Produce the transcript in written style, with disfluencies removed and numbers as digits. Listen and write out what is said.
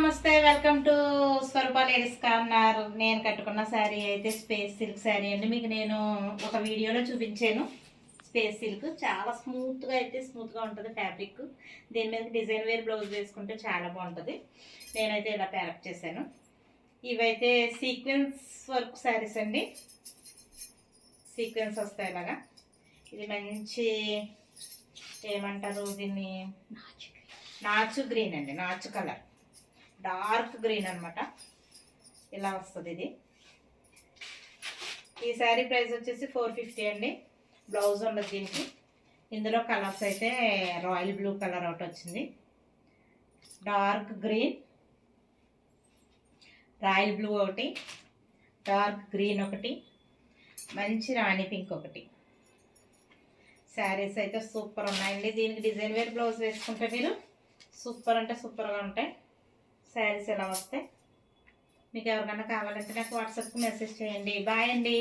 నమస్తే, welcome to Swarupa ladies corner. నేను కట్టుకున్న శారీ అయితే స్పేస్ సిల్క్ శారీ అండి. మీకు నేను ఒక వీడియోలో చూపించాను. స్పేస్ సిల్క్ చాలా స్మూత్గా ఉంటుంది ఫ్యాబ్రిక్. దీని మీద డిజైన్ వేర్ బ్లౌజ్ వేసుకుంటే చాలా బాగుంటుంది. నేనైతే ఇలా ప్యారప్ చేశాను. ఇవైతే సీక్వెన్స్ వర్క్ శారీస్ అండి. సీక్వెన్స్ వస్తాయి ఇలాగా. ఇది మంచి ఏమంటారు దీన్ని, నాచు గ్రీన్ అండి. నాచు కలర్, డార్క్ గ్రీన్ అనమాట. ఇలా వస్తుంది ఇది. ఈ శారీ ప్రైస్ వచ్చేసి 450 అండి. బ్లౌజ్ ఉండదు దీనికి. ఇందులో కలర్స్ అయితే రాయల్ బ్లూ కలర్ ఒకటి వచ్చింది, డార్క్ గ్రీన్, రాయల్ బ్లూ ఒకటి, డార్క్ గ్రీన్ ఒకటి, మంచి రాణి పింక్ ఒకటి. శారీస్ అయితే సూపర్ ఉన్నాయండి. దీనికి డిజైన్ వేర్ బ్లౌజ్ వేసుకుంటే మీరు సూపర్ అంటే సూపర్గా ఉంటాయి. శారీస్ ఎలా వస్తాయి. మీకు ఎవరికైనా కావాలంటే నాకు వాట్సాప్కి మెసేజ్ చేయండి. బాయ్ అండి.